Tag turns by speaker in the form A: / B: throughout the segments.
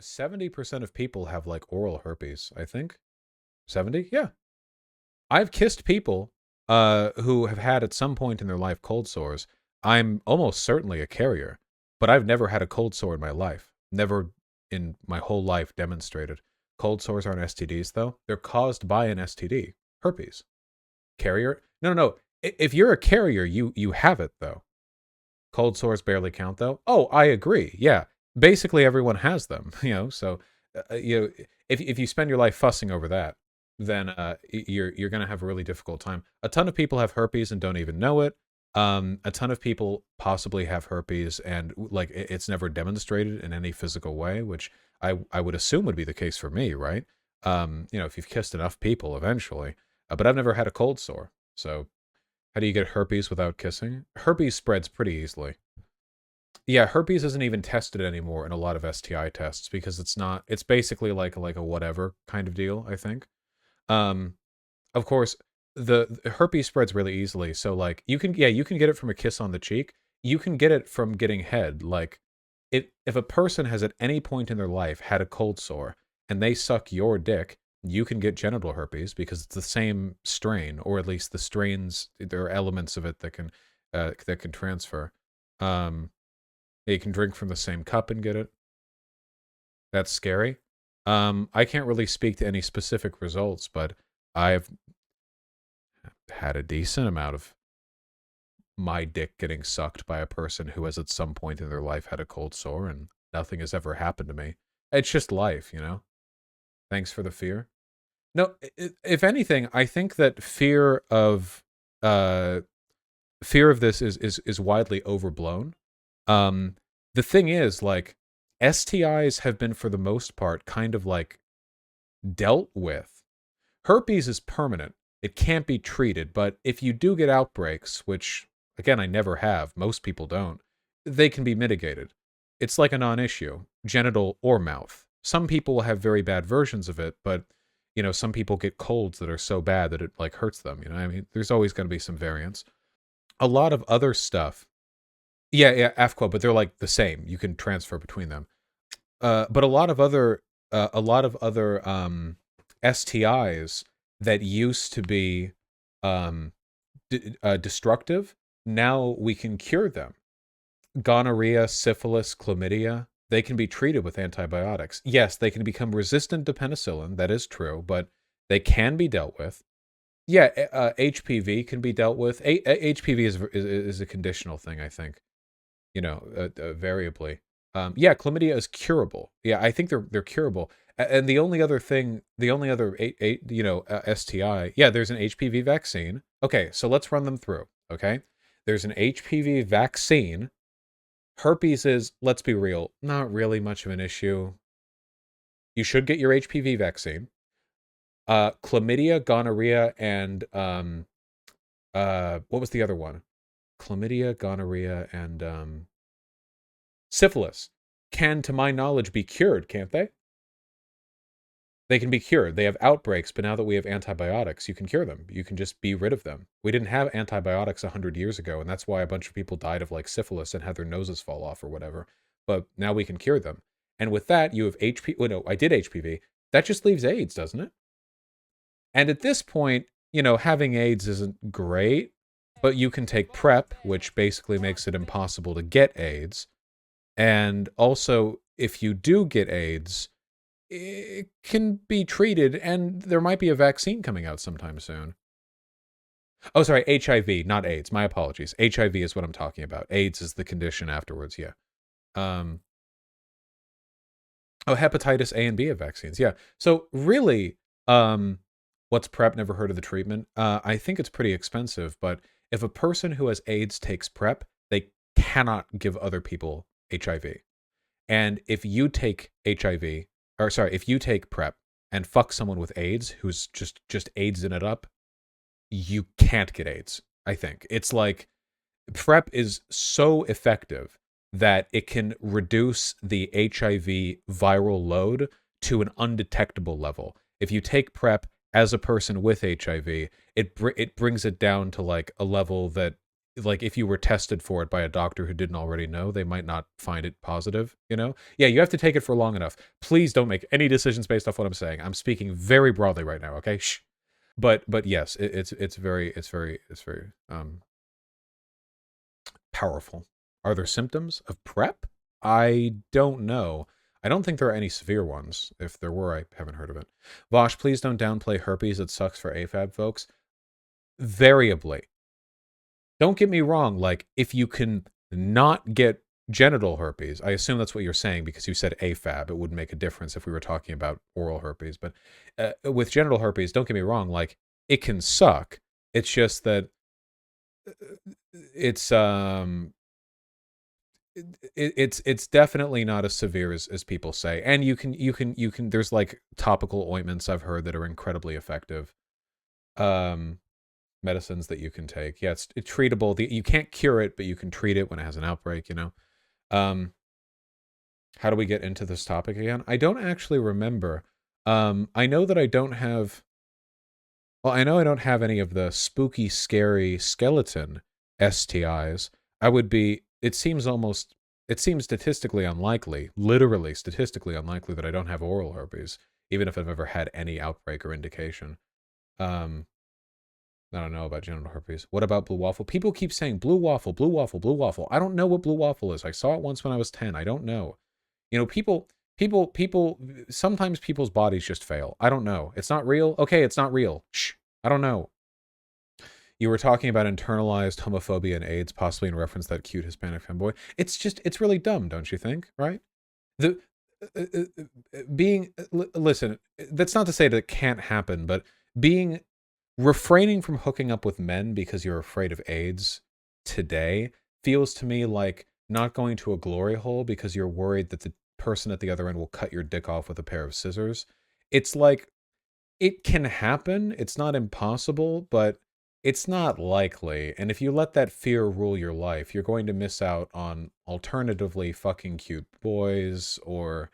A: 70% of people have like oral herpes, I think. 70? Yeah. I've kissed people who have had at some point in their life cold sores. I'm almost certainly a carrier, but I've never had a cold sore in my life. Never in my whole life demonstrated. Cold sores aren't STDs though. They're caused by an STD. Herpes. Carrier? No, no, no. If you're a carrier, you have it though. Cold sores barely count though. Oh, I agree. Yeah. Basically everyone has them, so you know, if you spend your life fussing over that, then you're going to have a really difficult time. A ton of people have herpes and don't even know it. A ton of people possibly have herpes and like it's never demonstrated in any physical way, which I would assume would be the case for me, right? If you've kissed enough people eventually. But I've never had a cold sore. So how do you get herpes without kissing? Herpes spreads pretty easily. Yeah, herpes isn't even tested anymore in a lot of STI tests because it's basically like a whatever kind of deal, I think. Um of course, the herpes spreads really easily, so like you can get it from a kiss on the cheek. You can get it from getting head. Like if a person has at any point in their life had a cold sore and they suck your dick, you can get genital herpes because it's the same strain, or at least the strains. There are elements of it that can transfer. Um, you can drink from the same cup and get it. That's scary. I can't really speak to any specific results, but I've had a decent amount of my dick getting sucked by a person who has at some point in their life had a cold sore and nothing has ever happened to me. It's just life. Thanks for the fear. No, if anything, I think that uh fear of this is widely overblown. Um the thing is like STIs have been for the most part kind of like dealt with. Herpes is permanent. It can't be treated, but if you do get outbreaks, which again I never have, most people don't, they can be mitigated. It's like a non-issue, genital or mouth. Some people have very bad versions of it, but some people get colds that are so bad that it like hurts them, I mean, there's always going to be some variance. A lot of other stuff. Yeah, yeah, AFQO, but they're like the same. You can transfer between them. But a lot of other STIs that used to be um, destructive, now we can cure them. Gonorrhea, syphilis, chlamydia, they can be treated with antibiotics. Yes, they can become resistant to penicillin. That is true, but they can be dealt with. Yeah, HPV can be dealt with. HPV is a conditional thing, I think. Variably. Yeah, chlamydia is curable. Yeah, I think they're curable. And the only other STI. Yeah, there's an HPV vaccine. Okay, so let's run them through. Okay, there's an HPV vaccine. Herpes is, let's be real, not really much of an issue. You should get your HPV vaccine. Chlamydia, gonorrhea, and what was the other one? Chlamydia, gonorrhea, and syphilis can, to my knowledge, be cured, can't they? They can be cured. They have outbreaks, but now that we have antibiotics, you can cure them. You can just be rid of them. We didn't have antibiotics 100 years ago, and that's why a bunch of people died of like syphilis and had their noses fall off or whatever. But now we can cure them. And with that, you have HPV. Oh, no, I did HPV. That just leaves AIDS, doesn't it? And at this point, having AIDS isn't great, but you can take PrEP, which basically makes it impossible to get AIDS. And also, if you do get AIDS, it can be treated, and there might be a vaccine coming out sometime soon. Oh, sorry, HIV, not AIDS. My apologies. HIV is what I'm talking about. AIDS is the condition afterwards, yeah. Um, oh, hepatitis A and B have vaccines, yeah. So really, what's PrEP? Never heard of the treatment. I think it's pretty expensive, but if a person who has AIDS takes PrEP, they cannot give other people HIV. And if you take HIV, or sorry, if you take PrEP and fuck someone with AIDS who's just AIDSing it up, you can't get AIDS. I think it's like PrEP is so effective that it can reduce the HIV viral load to an undetectable level. If you take PrEP as a person with HIV, it brings it down to like a level that like if you were tested for it by a doctor who didn't already know, they might not find it positive, you know? Yeah, you have to take it for long enough. Please don't make any decisions based off what I'm saying. I'm speaking very broadly right now, okay? Shh. But yes, it's very powerful. Are there symptoms of PrEP? I don't know. I don't think there are any severe ones. If there were, I haven't heard of it. Vaush, please don't downplay herpes. It sucks for AFAB folks. Variably. Don't get me wrong. Like, if you can not get genital herpes, I assume that's what you're saying because you said AFAB. It wouldn't make a difference if we were talking about oral herpes. But with genital herpes, don't get me wrong. Like, it can suck. It's just that it's it's definitely not as severe as people say, and you can there's like topical ointments I've heard that are incredibly effective, um medicines that you can take. Yeah, it's treatable. You can't cure it, but you can treat it when it has an outbreak, you know. um how do we get into this topic again? I don't actually remember. I know that I don't have, well, I know I don't have any of the spooky, scary skeleton STIs. I would be, it seems statistically unlikely, literally statistically unlikely, that I don't have oral herpes, even if I've ever had any outbreak or indication. Um, I don't know about genital herpes. What about blue waffle? People keep saying blue waffle, blue waffle, blue waffle. I don't know what blue waffle is. I saw it once when I was 10. I don't know. You know, people, sometimes people's bodies just fail. I don't know. It's not real. Okay, it's not real. Shh. I don't know. You were talking about internalized homophobia and AIDS, possibly in reference to that cute Hispanic femboy. It's really dumb, don't you think? Right? The listen, that's not to say that it can't happen, but being refraining from hooking up with men because you're afraid of AIDS today feels to me like not going to a glory hole because you're worried that the person at the other end will cut your dick off with a pair of scissors. It's like, it can happen. It's not impossible, but it's not likely. And if you let that fear rule your life, you're going to miss out on alternatively fucking cute boys, or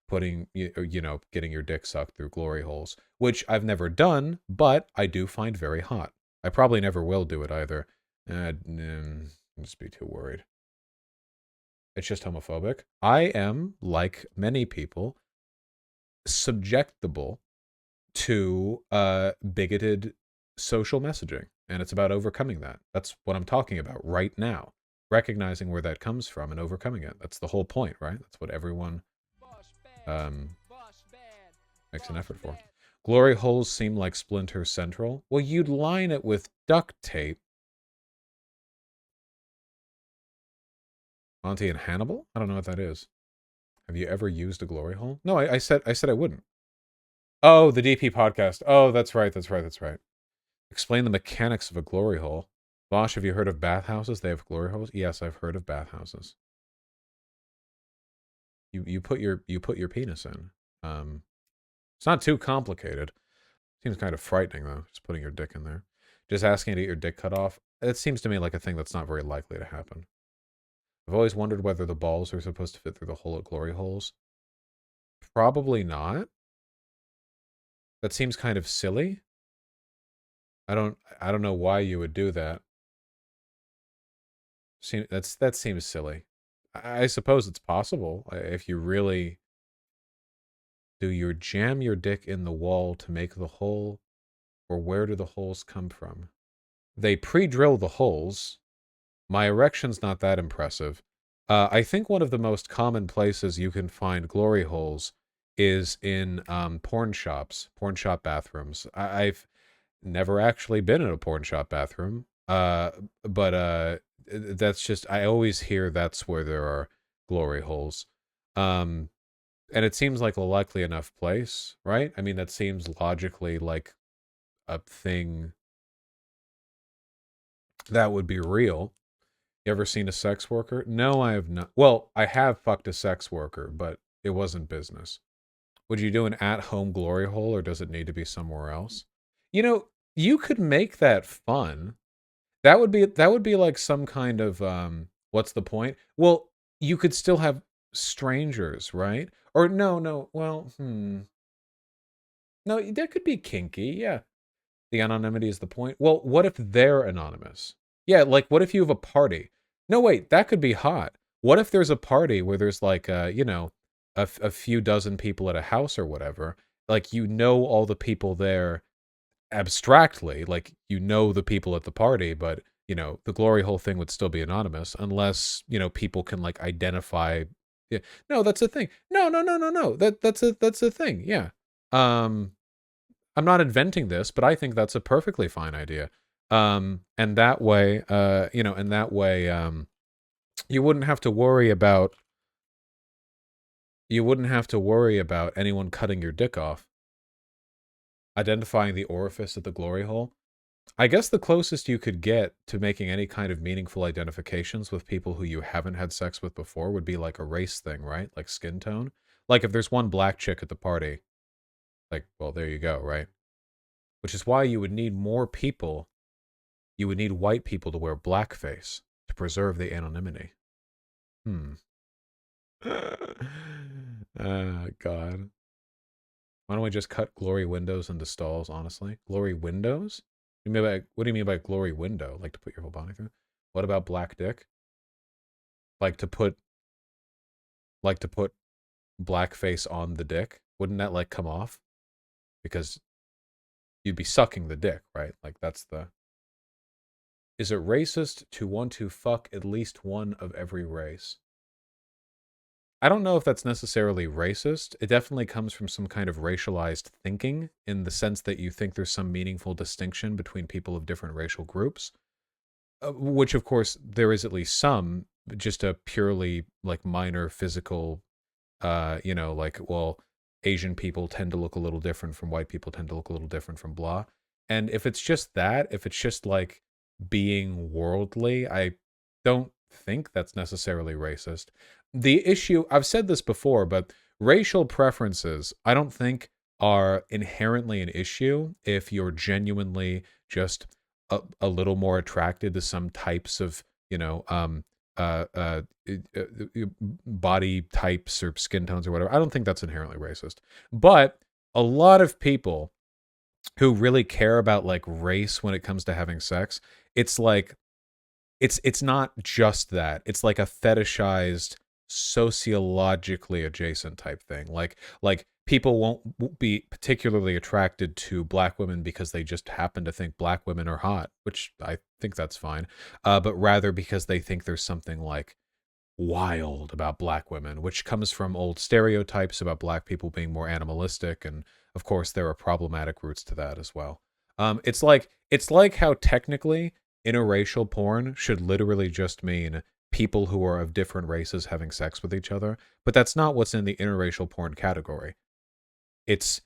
A: putting, you know, getting your dick sucked through glory holes, which I've never done, but I do find very hot. I probably never will do it either. I'll just be too worried. It's just homophobic. I am, like many people, subjectable to bigoted social messaging, and it's about overcoming that. That's what I'm talking about right now, recognizing where that comes from and overcoming it. That's the whole point, right? That's what everyone um makes an effort for. Glory holes seem like Splinter Central. Well, you'd line it with duct tape. Monty and Hannibal? I don't know what that is. Have you ever used a glory hole? No, I said I wouldn't. Oh, the DP podcast. Oh, that's right. Explain the mechanics of a glory hole. Vaush, have you heard of bathhouses? They have glory holes? Yes, I've heard of bathhouses. You put your penis in. It's not too complicated. Seems kind of frightening though, just putting your dick in there. Just asking to get your dick cut off. It seems to me like a thing that's not very likely to happen. I've always wondered whether the balls are supposed to fit through the hole at glory holes. Probably not. That seems kind of silly. I don't know why you would do that. That seems silly. I suppose it's possible if you really do. You jam your dick in the wall to make the hole, or where do the holes come from? They pre-drill the holes. My erection's not that impressive. I think one of the most common places you can find glory holes is in porn shops, porn shop bathrooms. I've never actually been in a porn shop bathroom, but that's just, I always hear that's where there are glory holes. And it seems like a likely enough place, right? I mean, that seems logically like a thing that would be real. You ever seen a sex worker? No, I have not. Well, I have fucked a sex worker, but it wasn't business. Would you do an at-home glory hole, or does it need to be somewhere else? You know, you could make that fun. That would be like some kind of what's the point? Well, you could still have strangers, right? Or no. Well, no, that could be kinky. Yeah. The anonymity is the point. Well, what if they're anonymous? Yeah, like what if you have a party? No, wait, that could be hot. What if there's a party where there's like a few dozen people at a house or whatever? Like you know all the people there abstractly, like you know the people at the party, but the glory hole thing would still be anonymous unless people can like identify. Yeah, no, that's a thing. No, no, no, no, no. That's a thing. Yeah. Um, I'm not inventing this, but I think that's a perfectly fine idea. And that way, you wouldn't have to worry about anyone cutting your dick off, identifying the orifice at the glory hole. I guess the closest you could get to making any kind of meaningful identifications with people who you haven't had sex with before would be like a race thing, right? Like skin tone. Like if there's one black chick at the party, like, well, there you go, right? Which is why you would need more people. You would need white people to wear blackface to preserve the anonymity. Hmm. God. Why don't we just cut glory windows into stalls, honestly? Glory windows? What do you mean by glory window? Like to put your whole body through? What about black dick? Like to put blackface on the dick? Wouldn't that like come off? Because you'd be sucking the dick, right? Like that's the. Is it racist to want to fuck at least one of every race? I don't know if that's necessarily racist. It definitely comes from some kind of racialized thinking in the sense that you think there's some meaningful distinction between people of different racial groups, which of course there is at least some, just a purely like minor physical, like, well, Asian people tend to look a little different from white people tend to look a little different from blah. And if it's just that, if it's just like being worldly, I don't think that's necessarily racist. The issue, I've said this before, but racial preferences, I don't think are inherently an issue if you're genuinely just a little more attracted to some types of, uh, uh, body types or skin tones or whatever. I don't think that's inherently racist. But a lot of people who really care about like race when it comes to having sex, it's like it's not just that. It's like a fetishized sociologically adjacent type thing. Like people won't be particularly attracted to black women because they just happen to think black women are hot, which I think that's fine. But rather because they think there's something like wild about black women, which comes from old stereotypes about black people being more animalistic, and of course there are problematic roots to that as well. It's like how technically interracial porn should literally just mean people who are of different races having sex with each other, but that's not what's in the interracial porn category. It's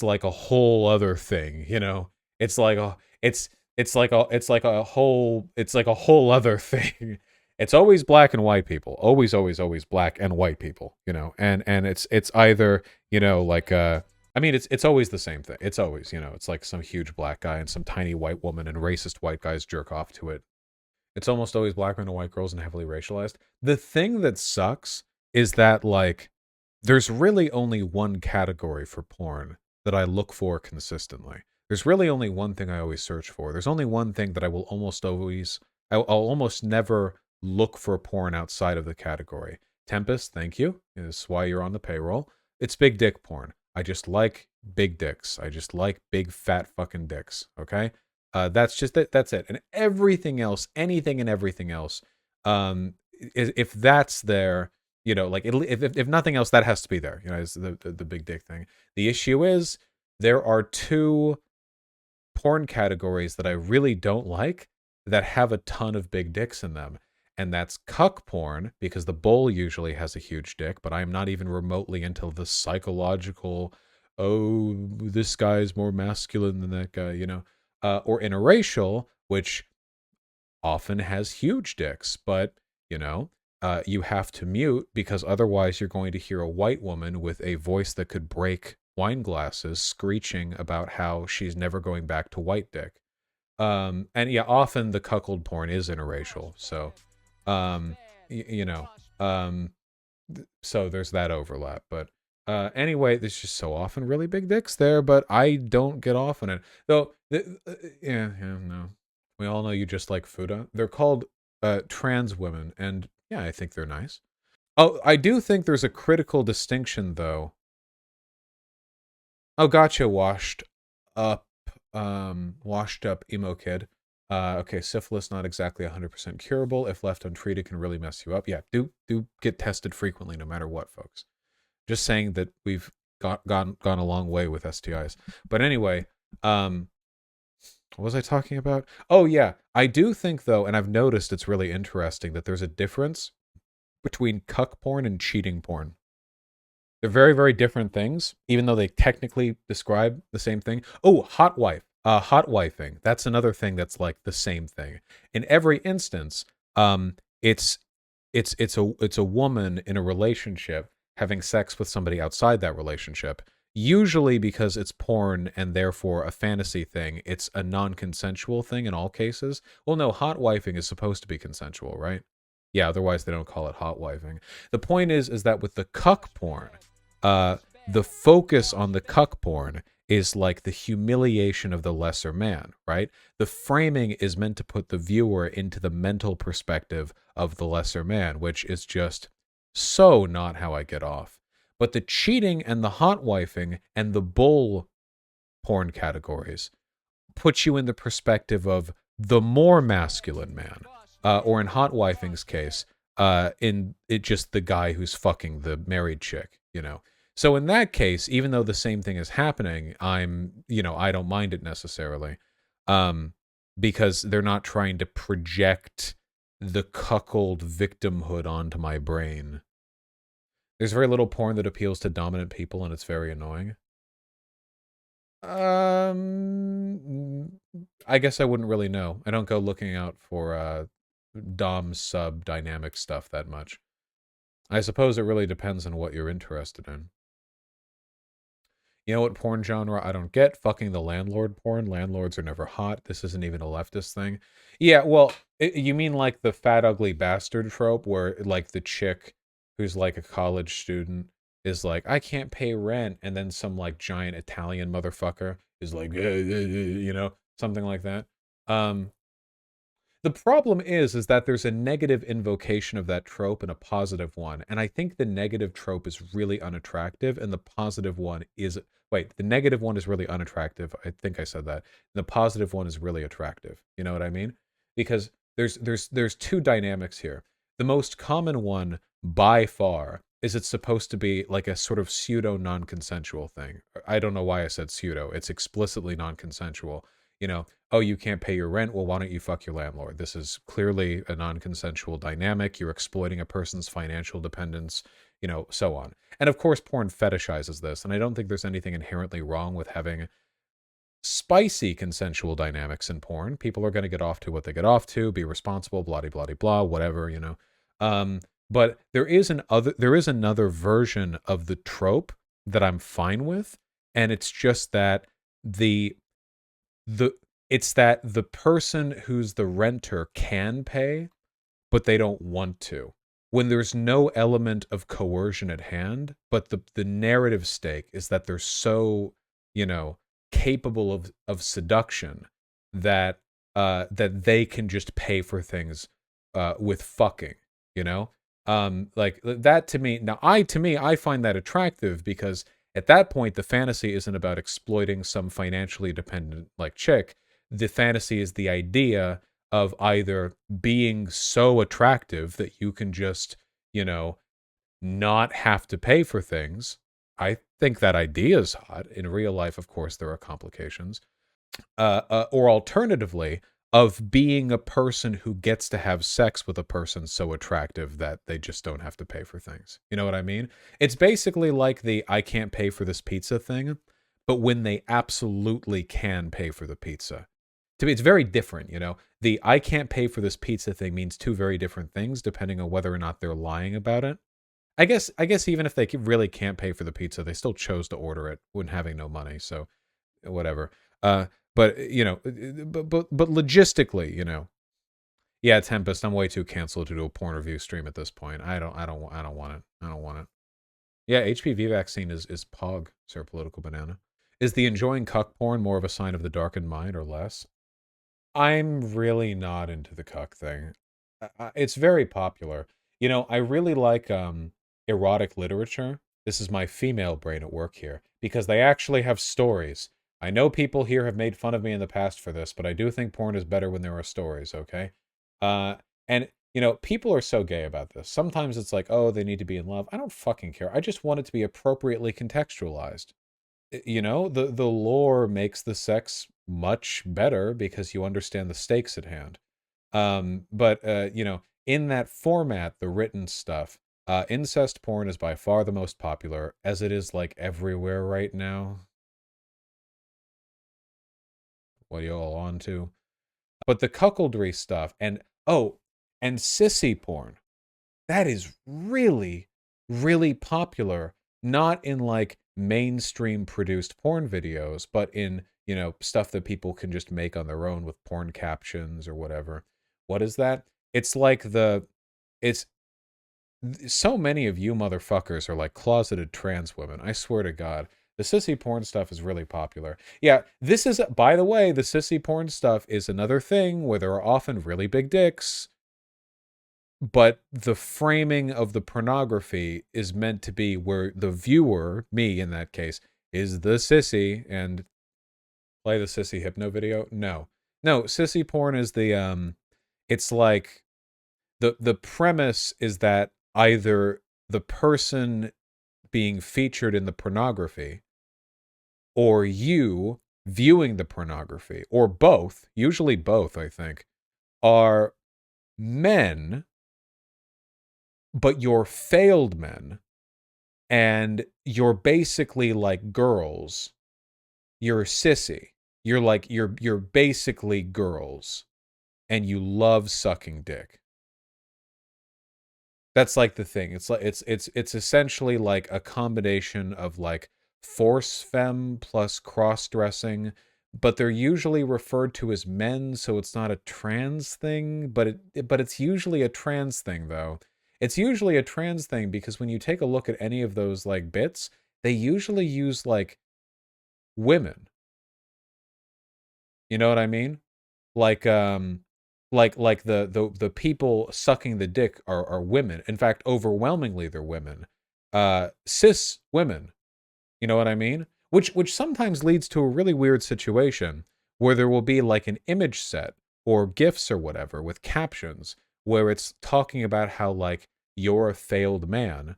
A: like a whole other thing, you know. It's like a it's like a whole other thing. It's always black and white people. Always, always, always black and white people, you know. And it's either, like I mean it's always the same thing. It's always, it's like some huge black guy and some tiny white woman and racist white guys jerk off to it. It's almost always black men and white girls and heavily racialized. The thing that sucks is that like there's really only one category for porn that I look for consistently. There's really only one thing I always search for. There's only one thing that I'll almost never look for porn outside of the category. Tempest, thank you. Is why you're on the payroll. It's big dick porn. I just like big dicks. I just like big fat fucking dicks. Okay? That's just it. That's it. And everything else, anything and everything else, if that's there, like if nothing else, that has to be there. Is the big dick thing. The issue is there are two porn categories that I really don't like that have a ton of big dicks in them. And that's cuck porn, because the bull usually has a huge dick, but I'm not even remotely into the psychological, oh, this guy's more masculine than that guy, or interracial, which often has huge dicks, but, you have to mute because otherwise you're going to hear a white woman with a voice that could break wine glasses screeching about how she's never going back to white dick. And yeah, often the cuckold porn is interracial. So, um, um, so there's that overlap. But anyway, there's just so often really big dicks there, but I don't get off on it. Though, yeah, no. We all know you just like Fuda. They're called trans women, and yeah, I think they're nice. Oh, I do think there's a critical distinction, though. Oh, gotcha, up, washed up emo kid. Okay, syphilis not exactly 100% curable. If left untreated, can really mess you up. Yeah, do get tested frequently, no matter what, folks. Just saying that we've gone a long way with STIs. But anyway, what was I talking about? Oh yeah, I do think though, and I've noticed it's really interesting that there's a difference between cuck porn and cheating porn. They're very, very different things, even though they technically describe the same thing. Oh, hot wife. Hot wifing. That's another thing that's like the same thing. In every instance, it's it's a woman in a relationship having sex with somebody outside that relationship. Usually because it's porn and therefore a fantasy thing, it's a non-consensual thing in all cases. Well, no, hot wifing is supposed to be consensual, right? Yeah, otherwise they don't call it hot wifing. The point is that with the cuck porn, uh, the focus on the cuck porn is like the humiliation of the lesser man, right? The framing is meant to put the viewer into the mental perspective of the lesser man, which is just so not how I get off. But the cheating and the hot wifing and the bull porn categories put you in the perspective of the more masculine man, or in hot wifing's case, in it just the guy who's fucking the married chick, you know. So in that case, even though the same thing is happening, I don't mind it necessarily, um, because they're not trying to project the cuckold victimhood onto my brain. There's very little porn that appeals to dominant people, and it's very annoying. I guess I wouldn't really know. I don't go looking out for dom sub dynamic stuff that much. I suppose it really depends on what you're interested in. You know what porn genre I don't get? Fucking the landlord porn. Landlords are never hot. This isn't even a leftist thing. Yeah, well, you mean like the fat ugly bastard trope where like the chick who's like a college student is like, I can't pay rent, and then some like giant Italian motherfucker is like, you know, something like that. Um, the problem is that there's a negative invocation of that trope and a positive one. And I think the negative trope is really unattractive, and the positive one is wait, the negative one is really unattractive. I think I said that. The positive one is really attractive. You know what I mean? Because there's two dynamics here. The most common one by far is it's supposed to be like a sort of pseudo non-consensual thing. I don't know why I said pseudo. It's explicitly non-consensual. You know, oh, you can't pay your rent. Well, why don't you fuck your landlord? This is clearly a non-consensual dynamic. You're exploiting a person's financial dependence, you know, so on. And of course, porn fetishizes this. And I don't think there's anything inherently wrong with having spicy consensual dynamics in porn. People are going to get off to what they get off to, be responsible, blah, blah, blah, blah, whatever, you know. But there is another version of the trope that I'm fine with. And it's just that the the it's that the person who's the renter can pay, but they don't want to. When there's no element of coercion at hand, but the narrative stake is that they're so, you know, capable of seduction that that they can just pay for things with fucking, you know? Like that to me. Now I find that attractive because at that point the fantasy isn't about exploiting some financially dependent like chick. The fantasy is the idea of either being so attractive that you can just, you know, not have to pay for things. I think that idea is hot. In real life, of course, there are complications. Or alternatively, of being a person who gets to have sex with a person so attractive that they just don't have to pay for things. You know what I mean? It's basically like the I can't pay for this pizza thing, but when they absolutely can pay for the pizza. To me, it's very different, you know? The I can't pay for this pizza thing means two very different things depending on whether or not they're lying about it. I guess even if they really can't pay for the pizza, they still chose to order it when having no money, so whatever. Uh, but you know, but logistically, you know, yeah, Tempest. I'm way too canceled to do a porn review stream at this point. I don't want it. I don't want it. Yeah, HPV vaccine is pog. Sir, political banana. Is the enjoying cuck porn more of a sign of the darkened mind or less? I'm really not into the cuck thing. It's very popular. You know, I really like erotic literature. This is my female brain at work here because they actually have stories. I know people here have made fun of me in the past for this, but I do think porn is better when there are stories, okay? Uh and you know, people are so gay about this. Sometimes it's like, "Oh, they need to be in love." I don't fucking care. I just want it to be appropriately contextualized. You know, the lore makes the sex much better because you understand the stakes at hand. But you know, in that format, the written stuff, incest porn is by far the most popular, as it is like everywhere right now. What are you all on to? But the cuckoldry stuff, and oh, and sissy porn, that is really, really popular. Not in like mainstream produced porn videos, but in, you know, stuff that people can just make on their own with porn captions or whatever. What is that? It's like it's so many of you motherfuckers are like closeted trans women. I swear to God. The sissy porn stuff is really popular. Yeah, this is, by the way, the sissy porn stuff is another thing where there are often really big dicks, but the framing of the pornography is meant to be where the viewer, me in that case, is the sissy and play the sissy hypno video. No, sissy porn is it's like the premise is that either the person being featured in the pornography or you viewing the pornography or both, usually both, I think, are men, but you're failed men and you're basically like girls. You're sissy. You're like you're basically girls and you love sucking dick. That's like the thing. It's like it's essentially like a combination of like force femme plus cross dressing, but they're usually referred to as men, so it's not a trans thing, but it's usually a trans thing though. It's usually a trans thing because when you take a look at any of those like bits, they usually use like women. You know what I mean? Like like the people sucking the dick are women. In fact, overwhelmingly they're women. Cis women. You know what I mean? Which sometimes leads to a really weird situation where there will be like an image set or gifs or whatever with captions where it's talking about how like you're a failed man.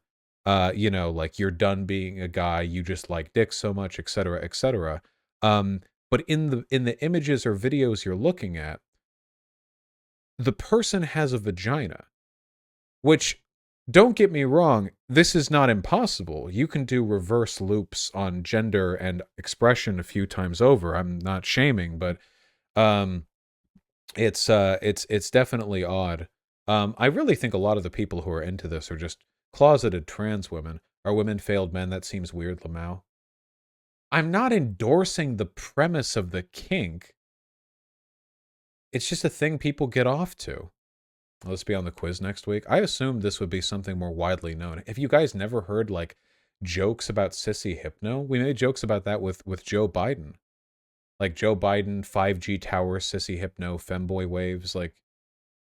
A: You know, like you're done being a guy, you just like dick so much, etc., etc. But in the images or videos you're looking at, the person has a vagina, which, don't get me wrong, this is not impossible. You can do reverse loops on gender and expression a few times over. I'm not shaming, but um it's definitely odd. I really think a lot of the people who are into this are just closeted trans women. Are women failed men? That seems weird, Lamau. I'm not endorsing the premise of the kink. It's just a thing people get off to. Let's be on the quiz next week. I assumed this would be something more widely known. Have you guys never heard like jokes about sissy hypno? We made jokes about that with Joe Biden. Like Joe Biden, 5G tower, sissy hypno, femboy waves. Like,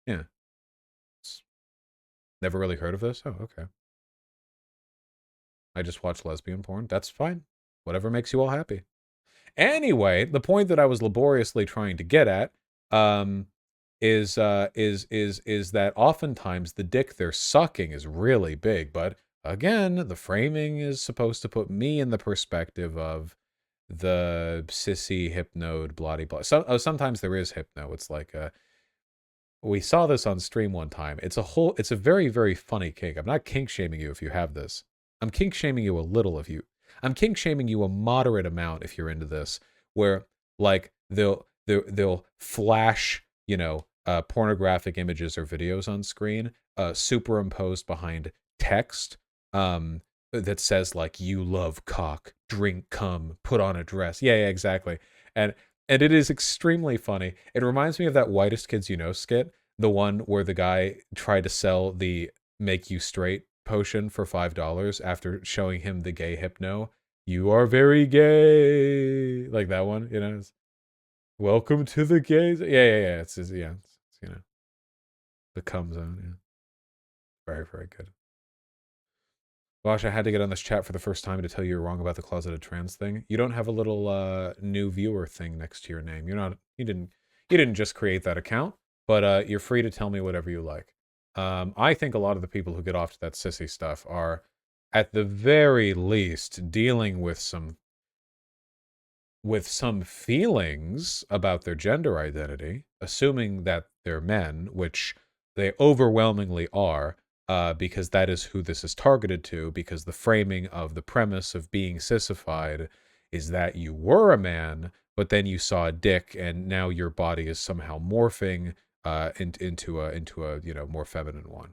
A: yeah. Never really heard of this? Oh, okay. I just watch lesbian porn. That's fine. Whatever makes you all happy. Anyway, the point that I was laboriously trying to get at, um, is that oftentimes the dick they're sucking is really big, but again, the framing is supposed to put me in the perspective of the sissy hypnode bloody blah. Sometimes there is hypno. It's like we saw this on stream one time. It's a very, very funny kink. I'm not kink shaming you if you have this. I'm kink shaming you a little if you, I'm kink shaming you a moderate amount if you're into this, where like they'll flash, you know, pornographic images or videos on screen, superimposed behind text, that says like "you love cock, drink cum, put on a dress." Yeah, exactly. And it is extremely funny. It reminds me of that Whitest Kids You Know skit, the one where the guy tried to sell the make you straight potion for $5 after showing him the gay hypno. You are very gay. Like that one, you know? Welcome to the gays. Yeah. It's the cum zone. Yeah, very, very good. Vaush, I had to get on this chat for the first time to tell you you're wrong about the closeted trans thing. You don't have a little new viewer thing next to your name. You didn't just create that account, but you're free to tell me whatever you like. I think a lot of the people who get off to that sissy stuff are at the very least dealing with some feelings about their gender identity, assuming that they're men, which they overwhelmingly are, because that is who this is targeted to, because the framing of the premise of being sissified is that you were a man, but then you saw a dick, and now your body is somehow morphing into a more feminine one.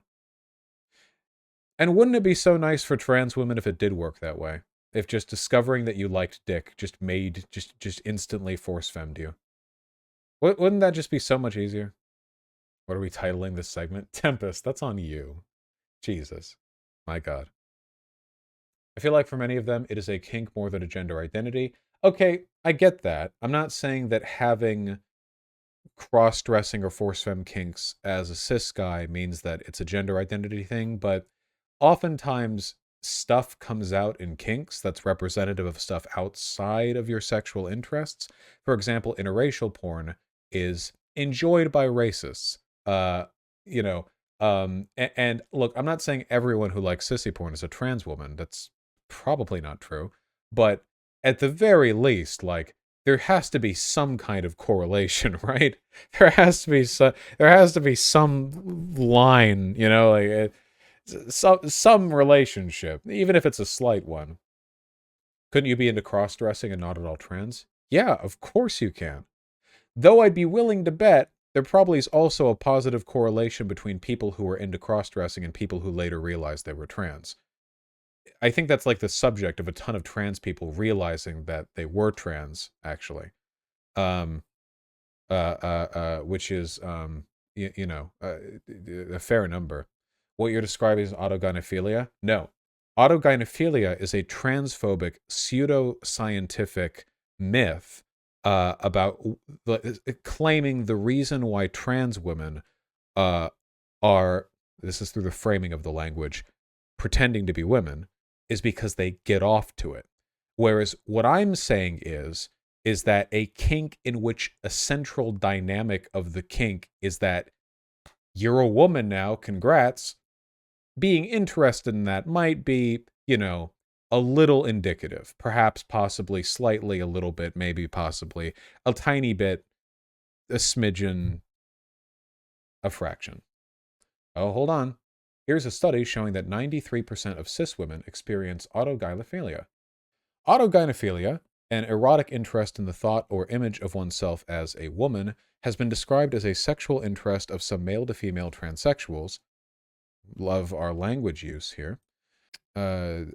A: And wouldn't it be so nice for trans women if it did work that way? If just discovering that you liked dick just instantly force femmed you. Wouldn't that just be so much easier? What are we titling this segment? Tempest, that's on you. Jesus. My God. I feel like for many of them, it is a kink more than a gender identity. Okay, I get that. I'm not saying that having cross-dressing or force femme kinks as a cis guy means that it's a gender identity thing, but oftentimes stuff comes out in kinks that's representative of stuff outside of your sexual interests. For example, interracial porn is enjoyed by racists. You know, and look, I'm not saying everyone who likes sissy porn is a trans woman. That's probably not true. But at the very least, like, there has to be some kind of correlation, right? There has to be some line, like some relationship, even if it's a slight one. Couldn't you be into cross-dressing and not at all trans? Yeah, of course you can. Though I'd be willing to bet there probably is also a positive correlation between people who were into cross-dressing and people who later realized they were trans. I think that's like the subject of a ton of trans people realizing that they were trans, actually. Which is, a fair number. What you're describing is autogynephilia? No. Autogynephilia is a transphobic, pseudo-scientific myth about claiming the reason why trans women are, this is through the framing of the language, pretending to be women, is because they get off to it. Whereas what I'm saying is that a kink in which a central dynamic of the kink is that you're a woman now, congrats, being interested in that might be, a little indicative. Perhaps, possibly, slightly, a little bit, maybe, possibly, a tiny bit, a smidgen, a fraction. Oh, hold on. Here's a study showing that 93% of cis women experience autogynephilia. Autogynephilia, an erotic interest in the thought or image of oneself as a woman, has been described as a sexual interest of some male-to-female transsexuals. Love our language use here. The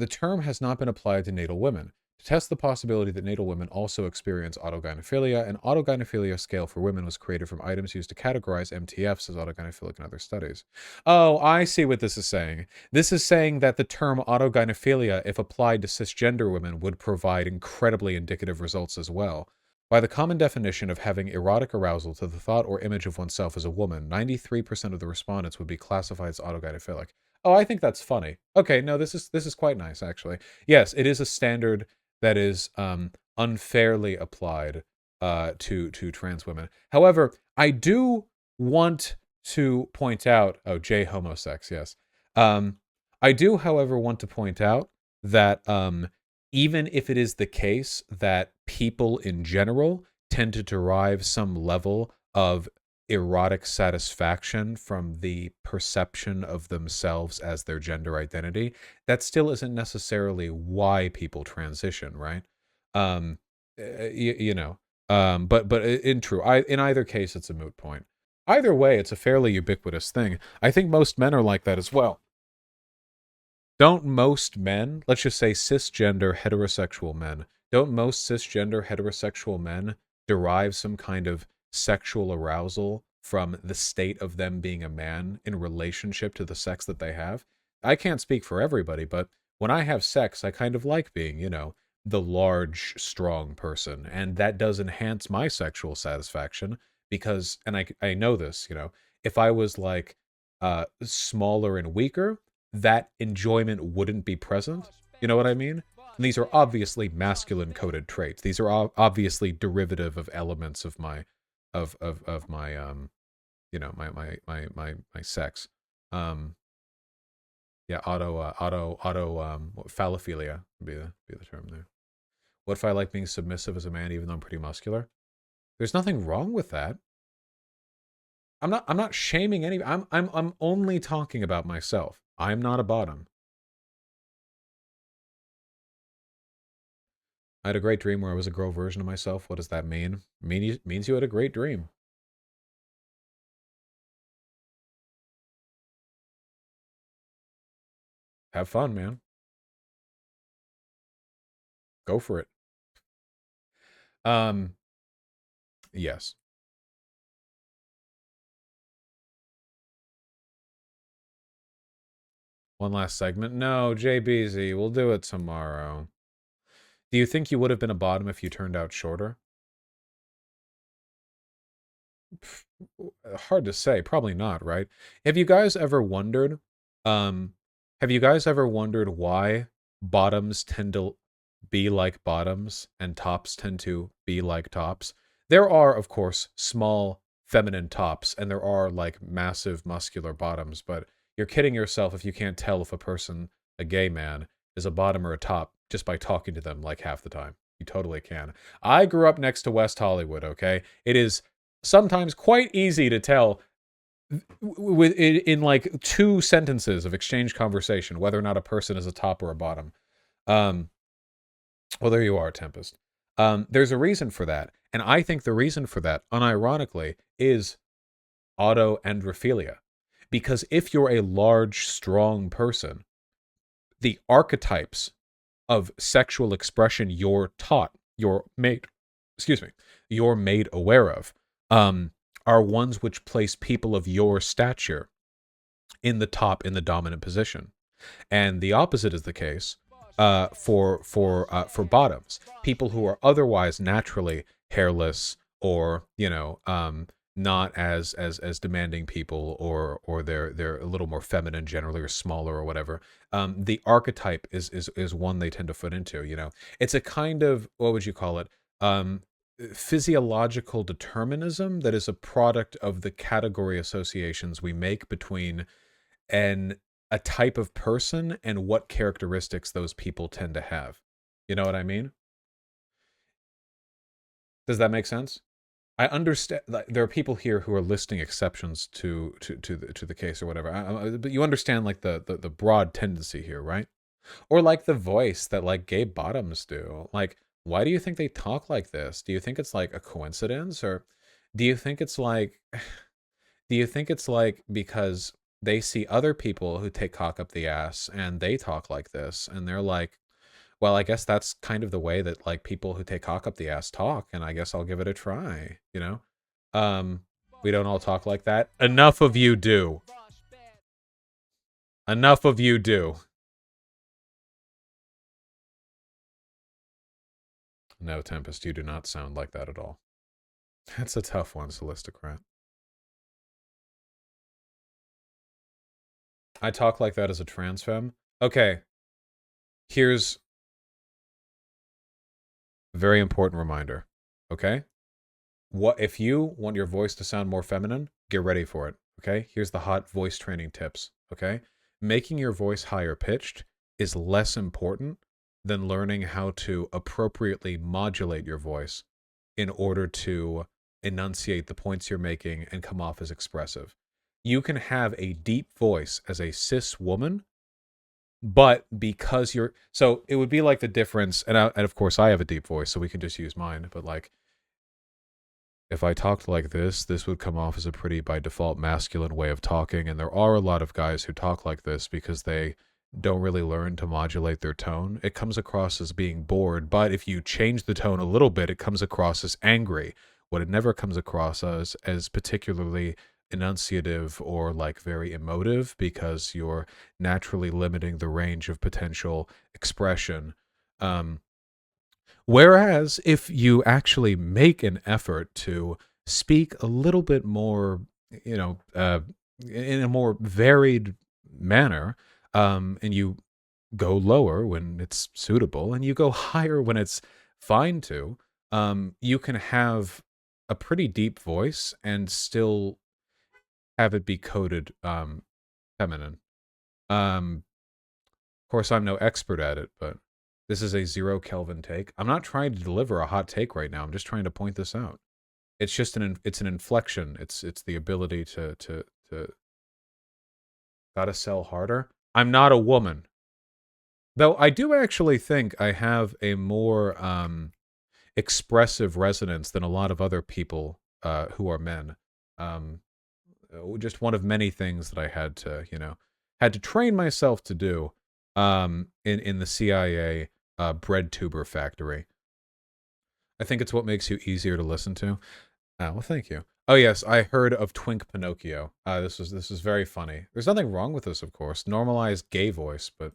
A: term has not been applied to natal women. To test the possibility that natal women also experience autogynephilia, an autogynephilia scale for women was created from items used to categorize MTFs as autogynephilic in other studies. Oh, I see what this is saying. This is saying that the term autogynephilia, if applied to cisgender women, would provide incredibly indicative results as well. By the common definition of having erotic arousal to the thought or image of oneself as a woman, 93% of the respondents would be classified as autogynephilic. Oh, I think that's funny. Okay, no, this is quite nice, actually. Yes, it is a standard that is unfairly applied to trans women. However, I do want to point out, J homosex, yes. I do, however, want to point out that even if it is the case that people in general tend to derive some level of erotic satisfaction from the perception of themselves as their gender identity, that still isn't necessarily why people transition, right? Um, but in either case, it's a moot point. Either way, it's a fairly ubiquitous thing. I think most men are like that as well. Don't most men, let's just say cisgender heterosexual men, don't most cisgender heterosexual men derive some kind of sexual arousal from the state of them being a man in relationship to the sex that they have? I can't speak for everybody, but when I have sex, I kind of like being, the large, strong person, and that does enhance my sexual satisfaction because, and I know this, you know, if I was like smaller and weaker, that enjoyment wouldn't be present. You know what I mean? And these are obviously masculine coded traits. These are obviously derivative of elements of my of my you know, my sex. Um yeah, phallophilia would be the term there. What if I like being submissive as a man even though I'm pretty muscular? There's nothing wrong with that. I'm not shaming any. I'm only talking about myself. I'm not a bottom. I had a great dream where I was a girl version of myself. What does that mean? Means you had a great dream. Have fun, man. Go for it. Um, yes. One last segment. No, JBZ, we'll do it tomorrow. Do you think you would have been a bottom if you turned out shorter? Hard to say. Probably not, right? Have you guys ever wondered? Um, have you guys ever wondered why bottoms tend to be like bottoms and tops tend to be like tops? There are, of course, small feminine tops, and there are like massive muscular bottoms. But you're kidding yourself if you can't tell if a person, a gay man, is a bottom or a top just by talking to them like half the time. You totally can. I grew up next to West Hollywood. Okay, it is sometimes quite easy to tell in like two sentences of exchange conversation whether or not a person is a top or a bottom. Um, well, there you are, Tempest. There's a reason for that, and I think the reason for that, unironically, is autoandrophilia. Because if you're a large, strong person, the archetypes of sexual expression you're taught, you're made, excuse me, you're made aware of, um, are ones which place people of your stature in the top, in the dominant position. And the opposite is the case for bottoms, people who are otherwise naturally hairless or not as demanding people, or they're a little more feminine generally, or smaller or whatever. The archetype is one they tend to fit into. You know, it's a kind of, what would you call it? Physiological determinism that is a product of the category associations we make between and a type of person and what characteristics those people tend to have. You know what I mean? Does that make sense? I understand. Like, there are people here who are listing exceptions to the case or whatever. But you understand like the broad tendency here, right? Or like the voice that like gay bottoms do. Like, why do you think they talk like this? Do you think it's like a coincidence, or do you think it's like do you think it's like because they see other people who take cock up the ass and they talk like this, and they're like, well, I guess that's kind of the way that like people who take cock up the ass talk, and I guess I'll give it a try, you know? Um, we don't all talk like that. Enough of you do. Enough of you do. No, Tempest, you do not sound like that at all. That's a tough one, Solistocrat. I talk like that as a trans femme. Okay, here's a very important reminder. Okay? What if you want your voice to sound more feminine? Get ready for it. Okay? Here's the hot voice training tips. Okay? Making your voice higher pitched is less important than learning how to appropriately modulate your voice in order to enunciate the points you're making and come off as expressive. You can have a deep voice as a cis woman, but because you're, so it would be like the difference, and of course I have a deep voice, so we can just use mine, but like, if I talked like this would come off as a pretty by default masculine way of talking. And there are a lot of guys who talk like this because they don't really learn to modulate their tone. It comes across as being bored, but if you change the tone a little bit, it comes across as angry. What it never comes across as particularly enunciative or like very emotive, because you're naturally limiting the range of potential expression. Um, Whereas if you actually make an effort to speak a little bit more, you know, in a more varied manner, and you go lower when it's suitable and you go higher when it's fine to, you can have a pretty deep voice and still have it be coded feminine. Of course, I'm no expert at it, but this is a 0 Kelvin take. I'm not trying to deliver a hot take right now. I'm just trying to point this out. It's just it's an inflection. It's the ability to gotta sell harder. I'm not a woman. Though I do actually think I have a more expressive resonance than a lot of other people who are men. Um, just one of many things that I had to, had to train myself to do in the CIA bread tuber factory. I think it's what makes you easier to listen to. Well, thank you. Oh yes, I heard of Twink Pinocchio. This is very funny. There's nothing wrong with this, of course. Normalized gay voice, but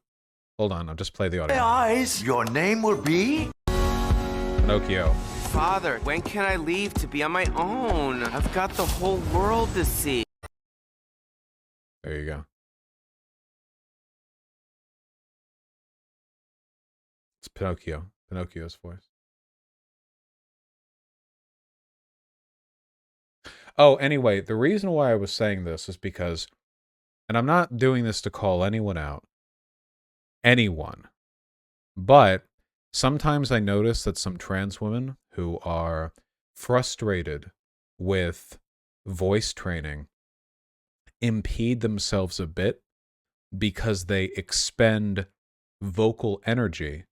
A: hold on, I'll just play the audio.
B: Eyes, your name will be
A: Pinocchio.
C: Father, when can I leave to be on my own? I've got the whole world to see.
A: There you go. It's Pinocchio. Pinocchio's voice. Oh, anyway, the reason why I was saying this is because, and I'm not doing this to call anyone out, but sometimes I notice that some trans women who are frustrated with voice training impede themselves a bit because they expend vocal energy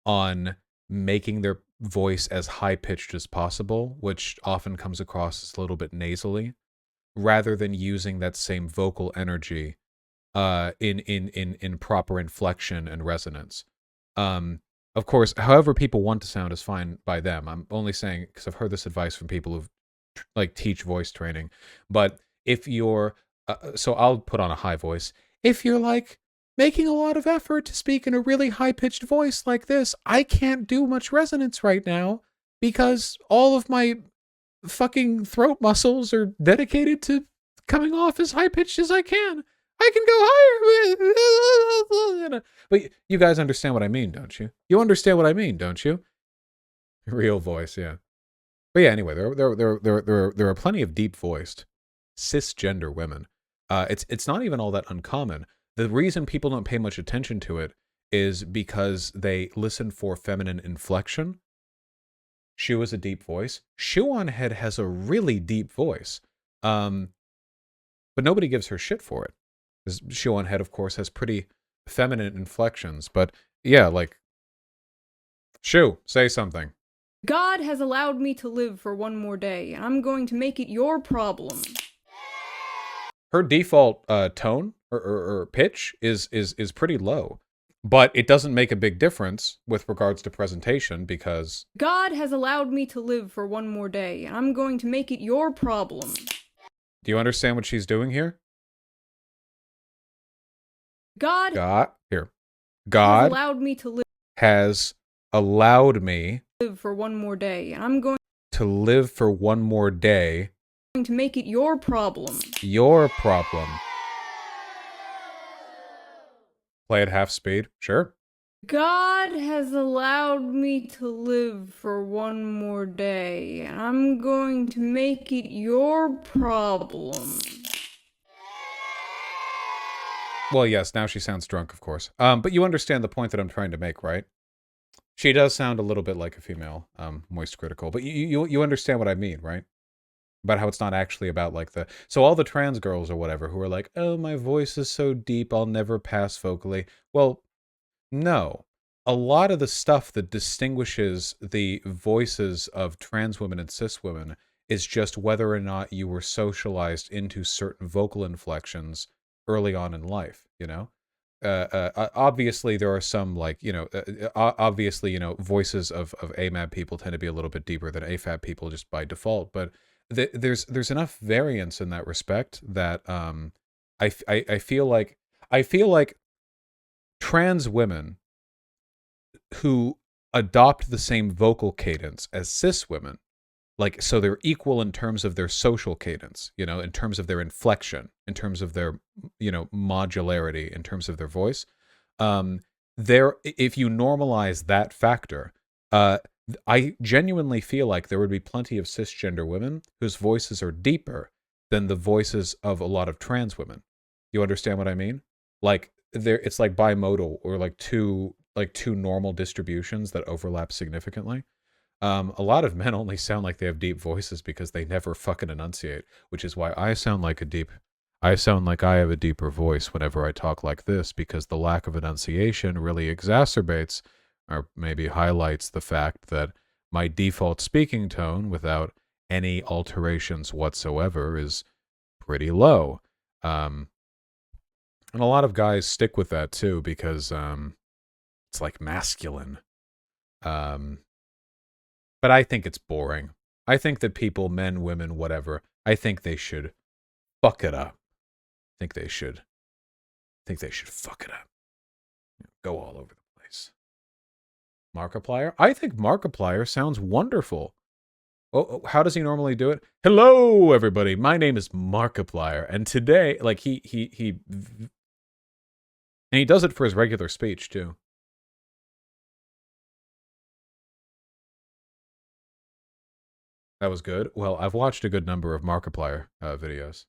A: on making their voice as high-pitched as possible, which often comes across as a little bit nasally, rather than using that same vocal energy in proper inflection and resonance. Of course, however people want to sound is fine by them. I'm only saying because I've heard this advice from people who like teach voice training. But if you're, so I'll put on a high voice. If you're like making a lot of effort to speak in a really high-pitched voice like this, I can't do much resonance right now because all of my fucking throat muscles are dedicated to coming off as high-pitched as I can. I can go higher. But you guys understand what I mean, don't you? You understand what I mean, don't you? Real voice, yeah. But yeah, anyway, there are plenty of deep-voiced cisgender women. It's not even all that uncommon. The reason people don't pay much attention to it is because they listen for feminine inflection. Shu is a deep voice. Shu on Head has a really deep voice. But nobody gives her shit for it. Because Shu on Head, of course, has pretty feminine inflections. But yeah, like, Shu, say something.
D: God has allowed me to live for one more day, and I'm going to make it your problem.
A: Her default tone or pitch is pretty low, but it doesn't make a big difference with regards to presentation because
D: God has allowed me to live for one more day, and I'm going to make it your problem.
A: Do you understand what she's doing here?
D: God
A: has
D: allowed me to live for one more day, and I'm going
A: to live for one more day.
D: To make it your problem.
A: Your problem. Play at half speed, sure.
D: God has allowed me to live for one more day, and I'm going to make it your problem.
A: Well, yes, now she sounds drunk, of course. But you understand the point that I'm trying to make, right? She does sound a little bit like a female, moist critical, but you understand what I mean, right? About how it's not actually about like so all the trans girls or whatever who are like, oh, my voice is so deep, I'll never pass vocally. Well, no. A lot of the stuff that distinguishes the voices of trans women and cis women is just whether or not you were socialized into certain vocal inflections early on in life, you know? Obviously there are some like, obviously, voices of AMAB people tend to be a little bit deeper than AFAB people just by default, but there's enough variance in that respect that I feel like trans women who adopt the same vocal cadence as cis women. Like, so they're equal in terms of their social cadence, you know, in terms of their inflection, in terms of their, you know, modularity, in terms of their voice. If you normalize that factor, I genuinely feel like there would be plenty of cisgender women whose voices are deeper than the voices of a lot of trans women. You understand what I mean? Like, it's like bimodal, or like two normal distributions that overlap significantly. A lot of men only sound like they have deep voices because they never fucking enunciate, which is why I sound like I have a deeper voice whenever I talk like this, because the lack of enunciation really exacerbates, or maybe highlights, the fact that my default speaking tone without any alterations whatsoever is pretty low. And a lot of guys stick with that too, because it's like masculine. But I think it's boring. I think that people, men, women, whatever, I think they should fuck it up. I think they should fuck it up. Go all over the place. Markiplier? I think Markiplier sounds wonderful. Oh, how does he normally do it? Hello, everybody. My name is Markiplier, and today, like, and he does it for his regular speech too. That was good. Well, I've watched a good number of Markiplier videos.